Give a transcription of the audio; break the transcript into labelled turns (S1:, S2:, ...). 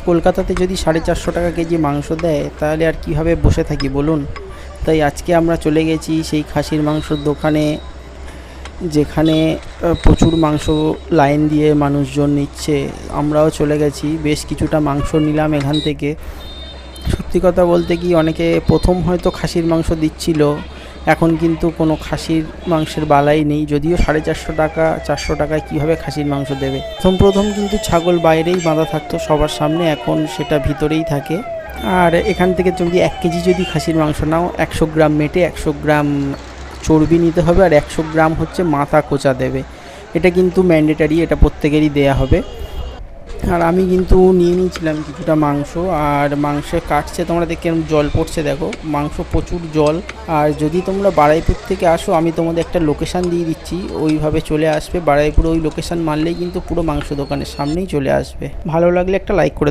S1: কলকাতাতে যদি 450 টাকা কেজি মাংস দেয় তাহলে আর কীভাবে বসে থাকি বলুন। তাই আজকে আমরা চলে গেছি সেই খাসির মাংসর দোকানে, যেখানে প্রচুর মাংস লাইন দিয়ে মানুষজন নিচ্ছে। আমরাও চলে গেছি, বেশ কিছুটা মাংস নিলাম এখান থেকে। সত্যি কথা বলতে কি, অনেকে প্রথম হয়তো খাসির মাংস দিচ্ছিল, এখন কিন্তু কোনো খাসির মাংসের বালাই নেই। যদিও 450 টাকা 400 টাকায় কীভাবে খাসির মাংস দেবে। প্রথম কিন্তু ছাগল বাইরেই বাঁধা থাকতো সবার সামনে, এখন সেটা ভিতরেই থাকে। আর এখান থেকে তুমি 1 কেজি যদি খাসির মাংস নাও, 100 গ্রাম মেটে 100 গ্রাম চর্বি নিতে হবে, আর 100 গ্রাম হচ্ছে মাথা কোচা দেবে। এটা কিন্তু ম্যান্ডেটারি, এটা প্রত্যেকেরই দেয়া হবে। আর আমি কিন্তু নিয়ে নিয়েছিলাম কিছুটা মাংস, আর মাংসে কাটছে, তোমরা দেখে কেমন জল পড়ছে দেখো, মাংস প্রচুর জল। আর যদি তোমরা বারুইপুর থেকে আসো, আমি তোমাদের একটা লোকেশান দিয়ে দিচ্ছি, ওইভাবে চলে আসবে বারুইপুরে। ওই লোকেশান মারলেই কিন্তু পুরো মাংস দোকানের সামনেই চলে আসবে। ভালো লাগলে একটা লাইক করে দেবে।